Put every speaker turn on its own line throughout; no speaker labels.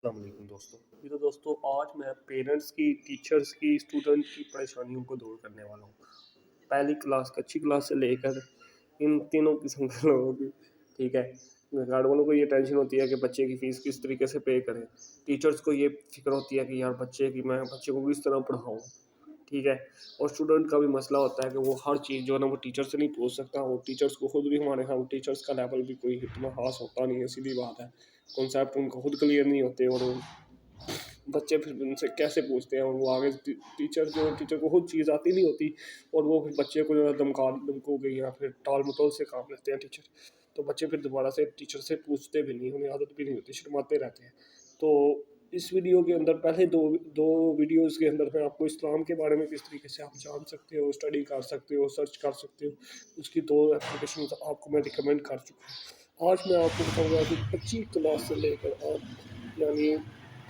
السلام علیکم دوستوں. تو دوستوں آج میں پیرنٹس کی، ٹیچرس کی، اسٹوڈنٹ کی پریشانیوں کو دور کرنے والا ہوں. پہلی کلاس، اچھی کلاس سے لے کر ان تینوں قسم کے لوگوں کی. ٹھیک ہے، گھر والوں کو یہ ٹینشن ہوتی ہے کہ بچے کی فیس کس طریقے سے پے کریں. ٹیچرس کو یہ فکر ہوتی ہے کہ یار میں بچے کو کس طرح پڑھاؤں. ٹھیک ہے، اور اسٹوڈنٹ کا بھی مسئلہ ہوتا ہے کہ وہ ہر چیز جو ہے نا وہ ٹیچر سے نہیں پوچھ سکتا. وہ ٹیچرس کو خود بھی ہمارے یہاں ٹیچرس کا لیول بھی کوئی اتنا خاص ہوتا نہیں ہے. سیدھی بات ہے، کنسیپٹ ان کو خود کلیئر نہیں ہوتے اور بچے پھر ان سے کیسے پوچھتے ہیں. اور وہ آگے ٹیچر کو خود چیز آتی نہیں ہوتی اور وہ پھر بچے کو جو ہے دمکو گئی یا پھر ٹال مٹول سے کام لیتے ہیں ٹیچر. تو بچے پھر دوبارہ سے ٹیچر سے پوچھتے بھی نہیں، انہیں عادت بھی نہیں ہوتی، شرماتے رہتے ہیں. تو اس ویڈیو کے اندر پہلے دو ویڈیوز کے اندر میں آپ کو اسلام کے بارے میں کس طریقے سے آپ جان سکتے ہو، اسٹڈی کر سکتے ہو، سرچ کر سکتے ہو، اس کی 2 اپلیکیشنز آپ کو میں ریکمینڈ کر چکا ہوں. آج میں آپ کو بتاؤں گا کہ 25 کلاس سے لے کر آپ یعنی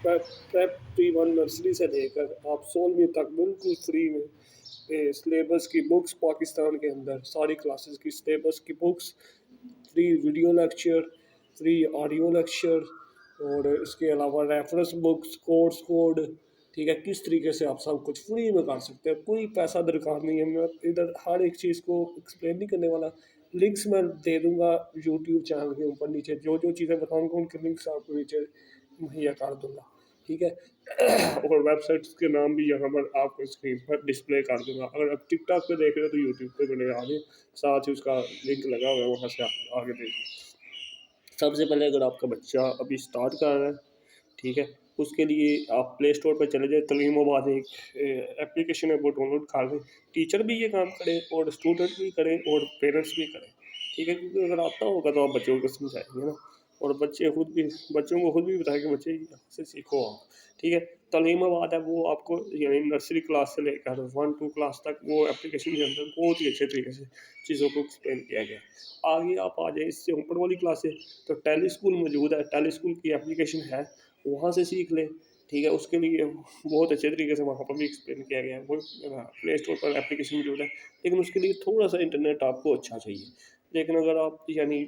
پریپ 1 نرسری سے لے کر آپ 16ویں تک بالکل فری میں سلیبس کی بکس پاکستان کے اندر ساری کلاسز کی سلیبس کی books, free video lecture, free audio lecture, اور اس کے علاوہ ریفرنس بکس، کورس کوڈ. ٹھیک ہے، کس طریقے سے آپ سب کچھ فری میں کر سکتے ہیں، کوئی پیسہ درکار نہیں ہے. میں ادھر ہر ایک چیز کو ایکسپلین نہیں کرنے والا. لنکس میں دے دوں گا یوٹیوب چینل کے اوپر نیچے، جو چیزیں بتاؤں گا ان کے لنکس آپ کو نیچے مہیا کر دوں گا. ٹھیک ہے، اور ویب سائٹس کے نام بھی یہاں پر آپ کو اسکرین پر ڈسپلے کر دوں گا. اگر آپ ٹک ٹاک پہ دیکھ رہے ہو تو یوٹیوب پہ بنے آگے ساتھ ہی اس کا لنک لگا ہوا ہے، وہاں سے آپ آگے دیکھیں. سب سے پہلے اگر آپ کا بچہ ابھی اسٹارٹ کر رہا ہے، ٹھیک ہے، اس کے لیے آپ پلے اسٹور پہ چلے جائیں. تعلیم آباد ایک اپلیکیشن ہے، وہ ڈاؤن لوڈ کر دیں. ٹیچر بھی یہ کام کرے اور اسٹوڈنٹ بھی کریں اور پیرنٹس بھی کریں. ٹھیک ہے، کیونکہ اگر آتا ہوگا تو آپ بچوں کو سمجھائیں گے نا، اور بچوں کو خود بھی بتائیں کہ بچے یہاں سے سیکھو آپ. ٹھیک ہے، تعلیم آباد ہے وہ آپ کو یعنی نرسری کلاس سے لے کر 1-2 کلاس تک وہ اپلیکیشن کے اندر بہت ہی اچھے طریقے سے چیزوں کو ایکسپلین کیا گیا. آگے آپ آ جائیں اس سے اوپر والی کلاسیں تو ٹیلی اسکول موجود ہے. ٹیلی اسکول کی اپلیکیشن ہے، وہاں سے سیکھ لیں. ٹھیک ہے، اس کے لیے بہت اچھے طریقے سے وہاں پر بھی ایکسپلین کیا گیا ہے. وہ پلے اسٹور پر اپلیکیشن موجود ہے، لیکن اس کے لیے تھوڑا سا انٹرنیٹ آپ کو اچھا چاہیے. لیکن اگر آپ یعنی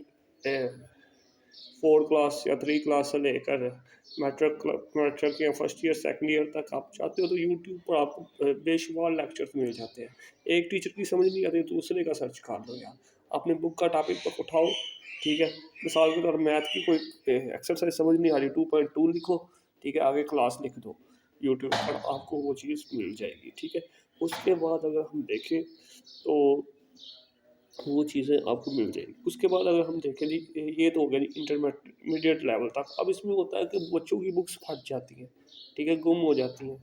4 کلاس یا 3 کلاس سے لے کر میٹرک یا فرسٹ ایئر سیکنڈ ایئر تک آپ چاہتے ہو تو یوٹیوب پر آپ کو بے شمار لیکچرز مل جاتے ہیں. ایک ٹیچر کی سمجھ نہیں آتی تو دوسرے کا سرچ کر دو یار، اپنے بک کا ٹاپک پر اٹھاؤ. ٹھیک ہے، مثال کے طور پر میتھ کی کوئی ایکسرسائز سمجھ نہیں آ رہی، 2.2 لکھو. ٹھیک ہے، آگے کلاس لکھ دو، یوٹیوب پر آپ کو وہ چیز مل جائے گی. ٹھیک ہے، اس کے بعد اگر ہم دیکھیں تو وہ چیزیں آپ کو مل جائیں گی. اس کے بعد اگر ہم دیکھیں جی، یہ تو ہو گیا جی انٹرمیڈیٹ لیول تک. اب اس میں ہوتا ہے کہ بچوں کی بکس پھٹ جاتی ہیں، ٹھیک ہے، گم ہو جاتی ہیں.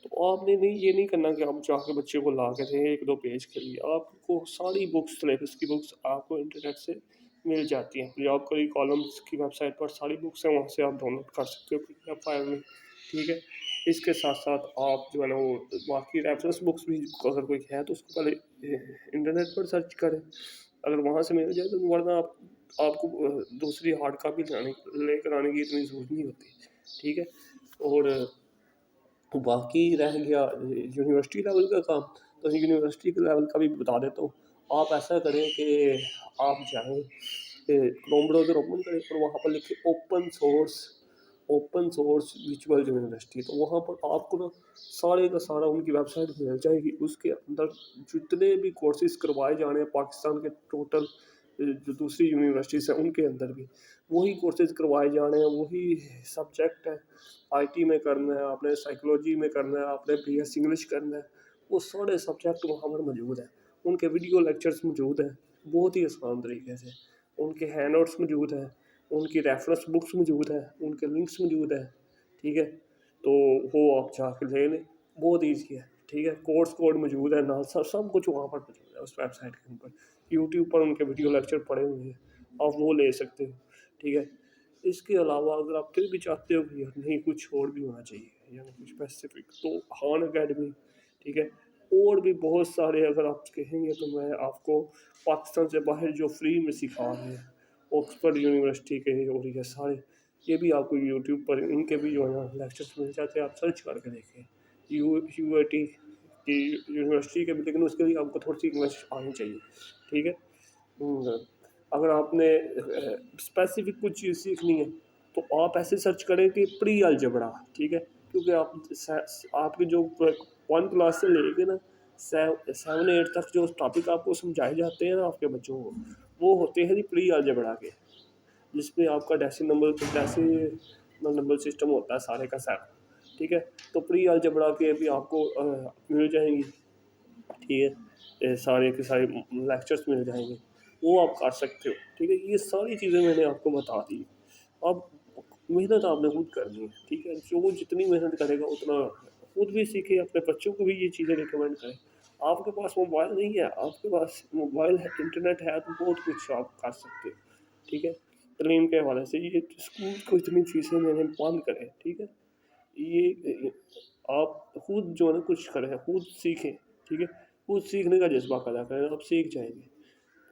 تو آپ نے یہ نہیں کرنا کہ آپ چاہ کے بچے کو لا کے دیں 1-2 پیج کے لیے. آپ کو ساری بکس، سلیبس کی بکس آپ کو انٹرنیٹ سے مل جاتی ہیں. پنجاب کری کالمز کی ویب سائٹ پر ساری بکس ہیں، وہاں سے آپ ڈاؤن لوڈ کر سکتے ہو PDF فائل میں. ٹھیک ہے، اس کے ساتھ ساتھ آپ جو ہے نا وہ باقی ریفرنس بکس بھی اگر کوئی ہے تو اس کو پہلے انٹرنیٹ پر سرچ کریں. اگر وہاں سے مل جائے تو ورنہ آپ کو دوسری ہارڈ کاپی لے کر آنے کی اتنی ضرورت نہیں ہوتی. ٹھیک ہے، اور باقی رہ گیا یونیورسٹی لیول کا کام. تو یونیورسٹی کے لیول کا بھی بتا دیتا ہوں. آپ ایسا کریں کہ آپ چاہیں کروم براؤزر اوپن کریں اور وہاں پر لکھیں اوپن سورس ورچوئل یونیورسٹی. تو وہاں پر آپ کو نا سارے کا سارا ان کی ویب سائٹ مل جائے گی. اس کے اندر جتنے بھی کورسز کروائے جانے ہیں پاکستان کے ٹوٹل جو دوسری یونیورسٹیز ہیں ان کے اندر بھی وہی کورسز کروائے جانے ہیں، وہی سبجیکٹ ہیں. IT میں کرنا ہے آپ نے، سائیکلوجی میں کرنا ہے آپ نے، BS انگلش کرنا ہے، وہ سارے سبجیکٹ وہاں پر موجود ہیں. ان کے ویڈیو لیکچرز موجود ہیں بہت ہی آسان طریقے سے. ان کے ہینڈ آؤٹس موجود ہیں، ان کی ریفرنس بکس موجود ہیں، ان کے لنکس موجود ہیں. ٹھیک ہے، تو وہ آپ جا کے لے لیں، بہت ایزی ہے. ٹھیک ہے، کورس کوڈ موجود ہے، سب کچھ وہاں پر موجود ہے اس ویب سائٹ کے اوپر. یوٹیوب پر ان کے ویڈیو لیکچر پڑے ہوئے ہیں، آپ وہ لے سکتے ہو. ٹھیک ہے، اس کے علاوہ اگر آپ پھر بھی چاہتے ہو کہ نہیں کچھ اور بھی ہونا چاہیے یعنی کچھ اسپیسیفک، تو خان اکیڈمی. ٹھیک ہے، اور بھی بہت سارے اگر آپ کہیں گے تو میں آپ کو پاکستان سے باہر جو فری میں سکھا رہے ہیں آکسفورڈ یونیورسٹی کے اور یہ سارے، یہ بھی آپ کو یوٹیوب پر ان کے بھی جو ہے نا لیکچرز مل جاتے ہیں. آپ سرچ کر کے دیکھیں UAT کی یونیورسٹی کے بھی، لیکن اس کے لیے آپ کو تھوڑی سی انگلش آنی چاہیے. ٹھیک ہے، اگر آپ نے اسپیسیفک کچھ چیز سیکھنی ہے تو آپ ایسے سرچ کریں کہ پری الجبرا، ٹھیک ہے، کیونکہ آپ کی جو 1 کلاس سے لے کے نا 7 8 تک جو ٹاپک آپ کو سمجھائے جاتے ہیں نا آپ کے بچوں کو، وہ ہوتے ہیں پری الجبرا کے، جس میں آپ کا ڈیسیمل نمبر سسٹم ہوتا ہے سارے کا سارا، ٹھیک ہے. تو پری الجبرا کے بھی آپ کو مل جائیں گی، ٹھیک ہے، سارے کے سارے لیکچرس مل جائیں گے، وہ آپ کر سکتے ہو، ٹھیک ہے. یہ ساری چیزیں میں نے آپ کو بتا دی. اب محنت آپ نے خود کرنی ہے، ٹھیک ہے. جو وہ جتنی محنت کرے گا اتنا خود بھی سیکھے، اپنے بچوں کو بھی یہ چیزیں ریکمینڈ کریں. آپ کے پاس موبائل نہیں ہے، آپ کے پاس موبائل ہے، انٹرنیٹ ہے، تو بہت کچھ آپ کر سکتے ہو، ٹھیک ہے. تعلیم کے حوالے سے یہ اسکول کو اتنی چیزیں میں نے بند کریں، ٹھیک ہے. یہ آپ خود جو ہے نا کچھ کریں، خود سیکھیں، ٹھیک ہے. خود سیکھنے کا جذبہ پیدا کریں، آپ سیکھ جائیں گے.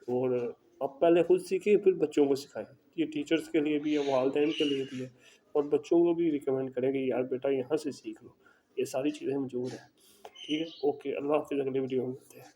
اور آپ پہلے خود سیکھیں پھر بچوں کو سکھائیں. یہ ٹیچرس کے لیے بھی ہے، والدین کے لیے بھی ہے، اور بچوں کو بھی ریکمینڈ کریں کہ یار بیٹا یہاں سے سیکھ لو، یہ ساری چیزیں موجود ہیں، ٹھیک ہے. اوکے، اللہ حافظ، اگلی ویڈیو میں ملتے ہیں.